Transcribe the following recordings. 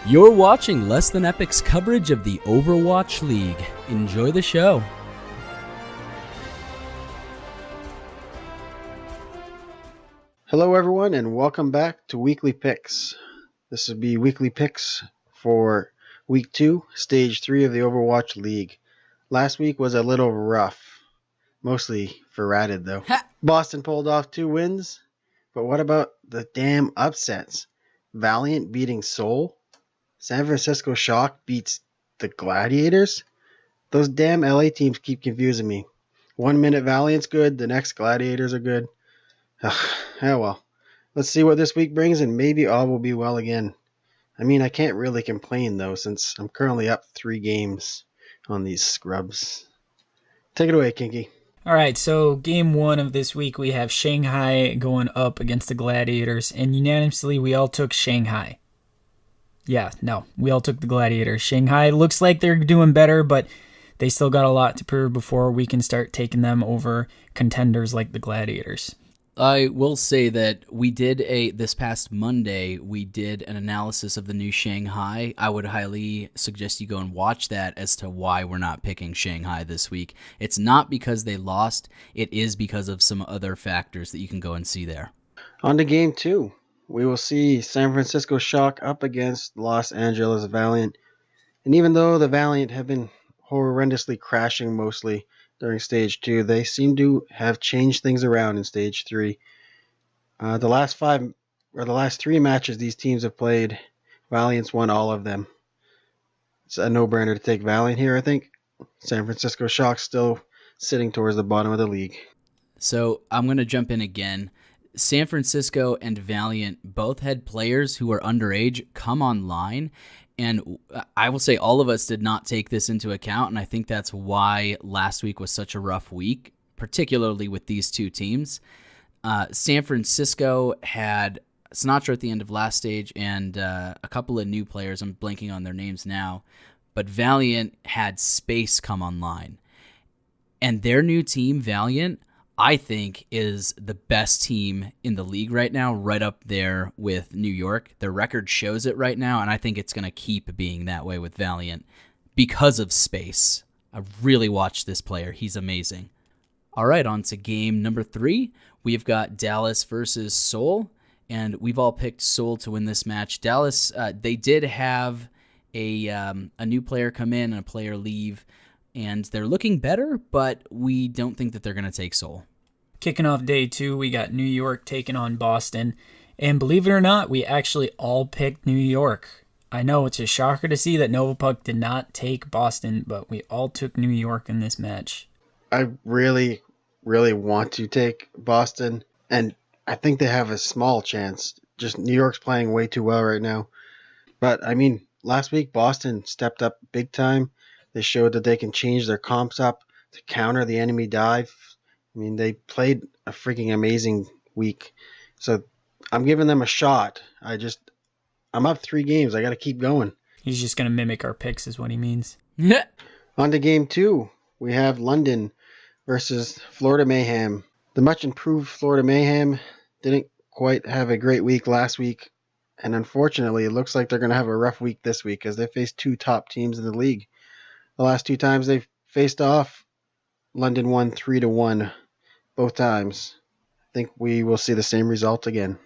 You're watching Less Than Epic's coverage of the Overwatch League. Enjoy the show. Hello everyone and welcome back to Weekly Picks. This will be Weekly Picks for Week 2, Stage 3 of the Overwatch League. Last week was a little rough, mostly for Ratted though. Boston pulled off 2 wins, but what about the damn upsets? Valiant beating Seoul? San Francisco Shock beats the Gladiators? Those damn LA teams keep confusing me. 1 minute Valiant's good, the next Gladiators are good. Yeah, well, let's see what this week brings, and maybe all will be well again. I mean, I can't really complain, though, since I'm currently up 3 games on these scrubs. Take it away, Kinky. All right, so game 1 of this week, we have Shanghai going up against the Gladiators, and unanimously, we all took Shanghai. We all took the Gladiators. Shanghai looks like they're doing better, but they still got a lot to prove before we can start taking them over contenders like the Gladiators. I will say that this past Monday, we did an analysis of the new Shanghai. I would highly suggest you go and watch that as to why we're not picking Shanghai this week. It's not because they lost. It is because of some other factors that you can go and see there. On to game 2. We will see San Francisco Shock up against Los Angeles Valiant. And even though the Valiant have been horrendously crashing mostly during Stage 2, they seem to have changed things around in Stage 3. The last 3 matches these teams have played, Valiant's won all of them. It's a no-brainer to take Valiant here, I think. San Francisco Shock still sitting towards the bottom of the league. So I'm going to jump in again. San Francisco and Valiant both had players who were underage come online, and I will say all of us did not take this into account, and I think that's why last week was such a rough week, particularly with these two teams. San Francisco had Sinatra at the end of last stage and a couple of new players. I'm blanking on their names now, but Valiant had Space come online. And their new team, Valiant, I think is the best team in the league right now, right up there with New York. Their record shows it right now, and I think it's going to keep being that way with Valiant because of Space. I really watched this player. He's amazing. All right, on to game number 3. We've got Dallas versus Seoul, and we've all picked Seoul to win this match. Dallas, they did have a new player come in and a player leave, and they're looking better, but we don't think that they're going to take Seoul. Kicking off day 2, we got New York taking on Boston. And believe it or not, we actually all picked New York. I know it's a shocker to see that Novapuck did not take Boston, but we all took New York in this match. I really, really want to take Boston, and I think they have a small chance. Just New York's playing way too well right now. But, I mean, last week Boston stepped up big time. They showed that they can change their comps up to counter the enemy dive. I mean, they played a freaking amazing week. So I'm giving them a shot. I'm up 3 games. I got to keep going. He's just going to mimic our picks is what he means. Yeah. On to game 2. We have London versus Florida Mayhem. The much improved Florida Mayhem didn't quite have a great week last week. And unfortunately, it looks like they're going to have a rough week this week as they face 2 top teams in the league. The last 2 times they've faced off, London won 3-1 both times. I think we will see the same result again.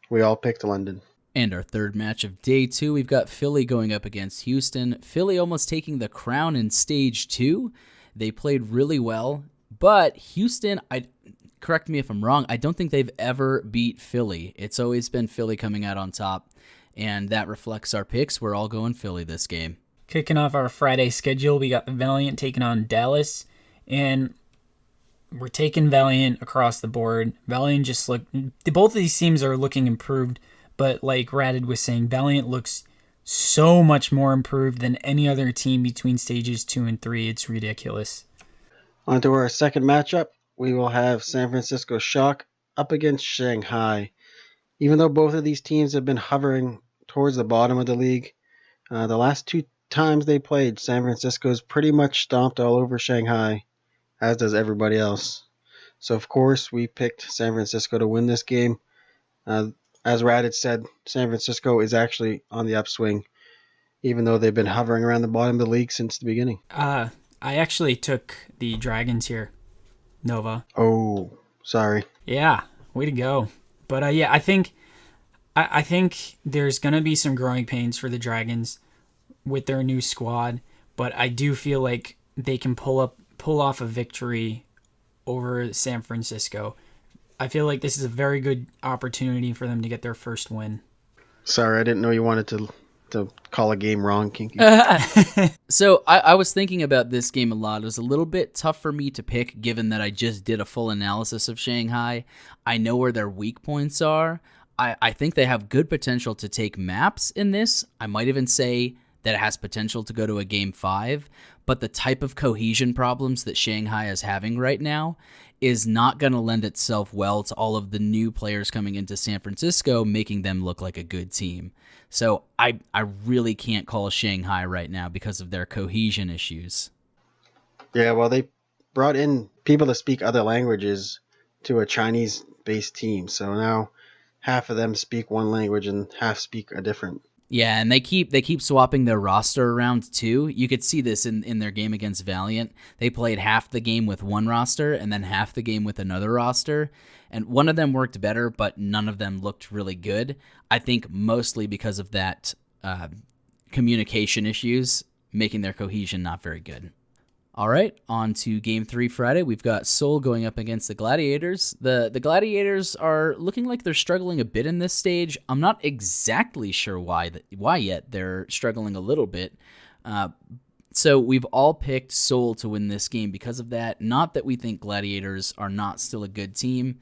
We all picked London. And our third match of day 2, we've got Philly going up against Houston. Philly almost taking the crown in stage 2. They played really well, but Houston, correct me if I'm wrong, I don't think they've ever beat Philly. It's always been Philly coming out on top, and that reflects our picks. We're all going Philly this game. Kicking off our Friday schedule, we got the Valiant taking on Dallas, and we're taking Valiant across the board. Valiant both of these teams are looking improved, but like Radid was saying, Valiant looks so much more improved than any other team between stages 2 and 3. It's ridiculous. On to our second matchup, we will have San Francisco Shock up against Shanghai. Even though both of these teams have been hovering towards the bottom of the league, the last 2 times they played, San Francisco's pretty much stomped all over Shanghai, as does everybody else. So, of course, we picked San Francisco to win this game. I as Raditz said, San Francisco is actually on the upswing, even though they've been hovering around the bottom of the league since the beginning. I actually took the Dragons here, Nova. Oh, sorry. Yeah, way to go. But yeah, I think there's gonna be some growing pains for the Dragons with their new squad, but I do feel like they can pull off a victory over San Francisco. I feel like this is a very good opportunity for them to get their first win. Sorry, I didn't know you wanted to call a game wrong, Kinky. So I was thinking about this game a lot. It was a little bit tough for me to pick given that I just did a full analysis of Shanghai. I know where their weak points are. I think they have good potential to take maps in this. I might even say that it has potential to go to a game 5, but the type of cohesion problems that Shanghai is having right now is not going to lend itself well to all of the new players coming into San Francisco, making them look like a good team. So I really can't call Shanghai right now because of their cohesion issues. Yeah, well, they brought in people to speak other languages to a Chinese-based team, so now half of them speak one language and half speak a different. Yeah, and they keep swapping their roster around too. You could see this in their game against Valiant. They played half the game with one roster and then half the game with another roster. And one of them worked better, but none of them looked really good. I think mostly because of that communication issues, making their cohesion not very good. All right, on to Game 3 Friday. We've got Seoul going up against the Gladiators. The Gladiators are looking like they're struggling a bit in this stage. I'm not exactly sure why yet. They're struggling a little bit. So we've all picked Seoul to win this game because of that. Not that we think Gladiators are not still a good team.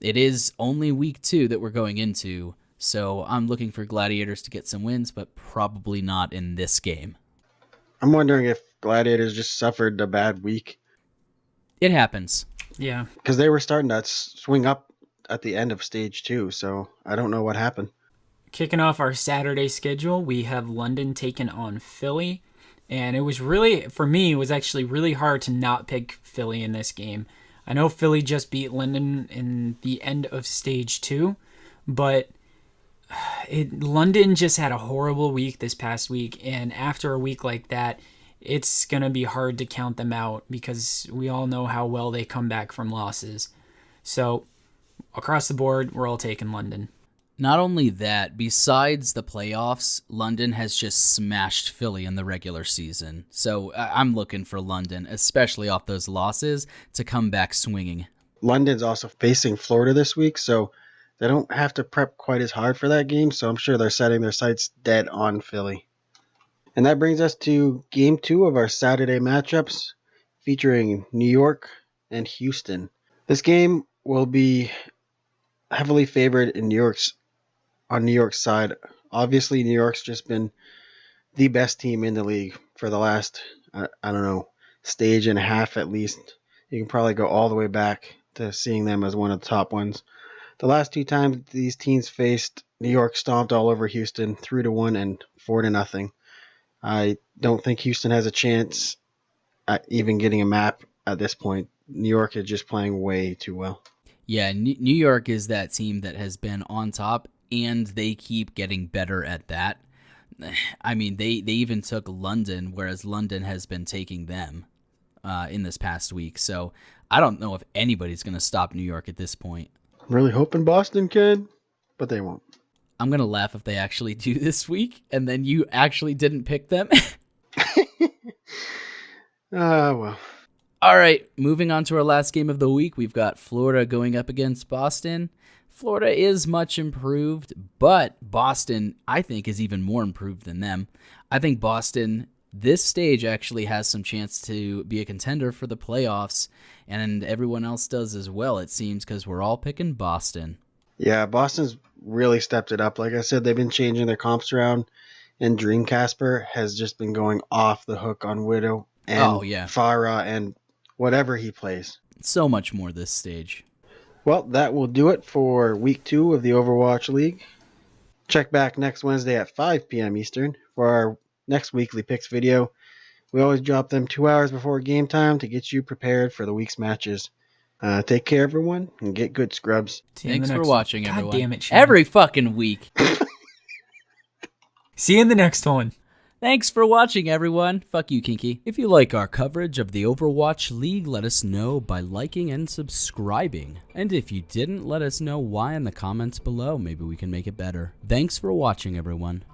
It is only week 2 that we're going into, so I'm looking for Gladiators to get some wins, but probably not in this game. I'm wondering if Gladiators just suffered a bad week. It happens. Yeah. Because they were starting to swing up at the end of stage 2, so I don't know what happened. Kicking off our Saturday schedule, we have London taking on Philly. And it was really, for me, it was actually really hard to not pick Philly in this game. I know Philly just beat London in the end of stage 2, but London just had a horrible week this past week, and after a week like that, it's going to be hard to count them out because we all know how well they come back from losses. So, across the board, we're all taking London. Not only that, besides the playoffs, London has just smashed Philly in the regular season. So I'm looking for London, especially off those losses, to come back swinging. London's also facing Florida this week, so they don't have to prep quite as hard for that game, so I'm sure they're setting their sights dead on Philly. And that brings us to Game 2 of our Saturday matchups, featuring New York and Houston. This game will be heavily favored in on New York's side. Obviously, New York's just been the best team in the league for the last, I don't know, stage and a half at least. You can probably go all the way back to seeing them as one of the top ones. The last 2 times these teams faced, New York stomped all over Houston 3-1 and 4-0. I don't think Houston has a chance at even getting a map at this point. New York is just playing way too well. Yeah, New York is that team that has been on top, and they keep getting better at that. I mean, they even took London, whereas London has been taking them in this past week. So I don't know if anybody's going to stop New York at this point. I'm really hoping Boston can, but they won't. I'm going to laugh if they actually do this week, and then you actually didn't pick them. Well. All right, moving on to our last game of the week. We've got Florida going up against Boston. Florida is much improved, but Boston, I think, is even more improved than them. I think Boston, this stage, actually has some chance to be a contender for the playoffs, and everyone else does as well, it seems, because we're all picking Boston. Yeah, Boston's really stepped it up. Like I said, they've been changing their comps around, and Dreamcasper has just been going off the hook on Widow and Farah and whatever he plays. So much more this stage. Well, that will do it for Week 2 of the Overwatch League. Check back next Wednesday at 5 p.m. Eastern for our next weekly picks video. We always drop them 2 hours before game time to get you prepared for the week's matches. Take care, everyone, and get good, scrubs. See you in the Thanks for next watching, one. everyone. God damn it, Shane. Every fucking week. See you in the next one. Thanks for watching, everyone. Fuck you, Kinky. If you like our coverage of the Overwatch League, let us know by liking and subscribing. And if you didn't, let us know why in the comments below. Maybe we can make it better. Thanks for watching, everyone.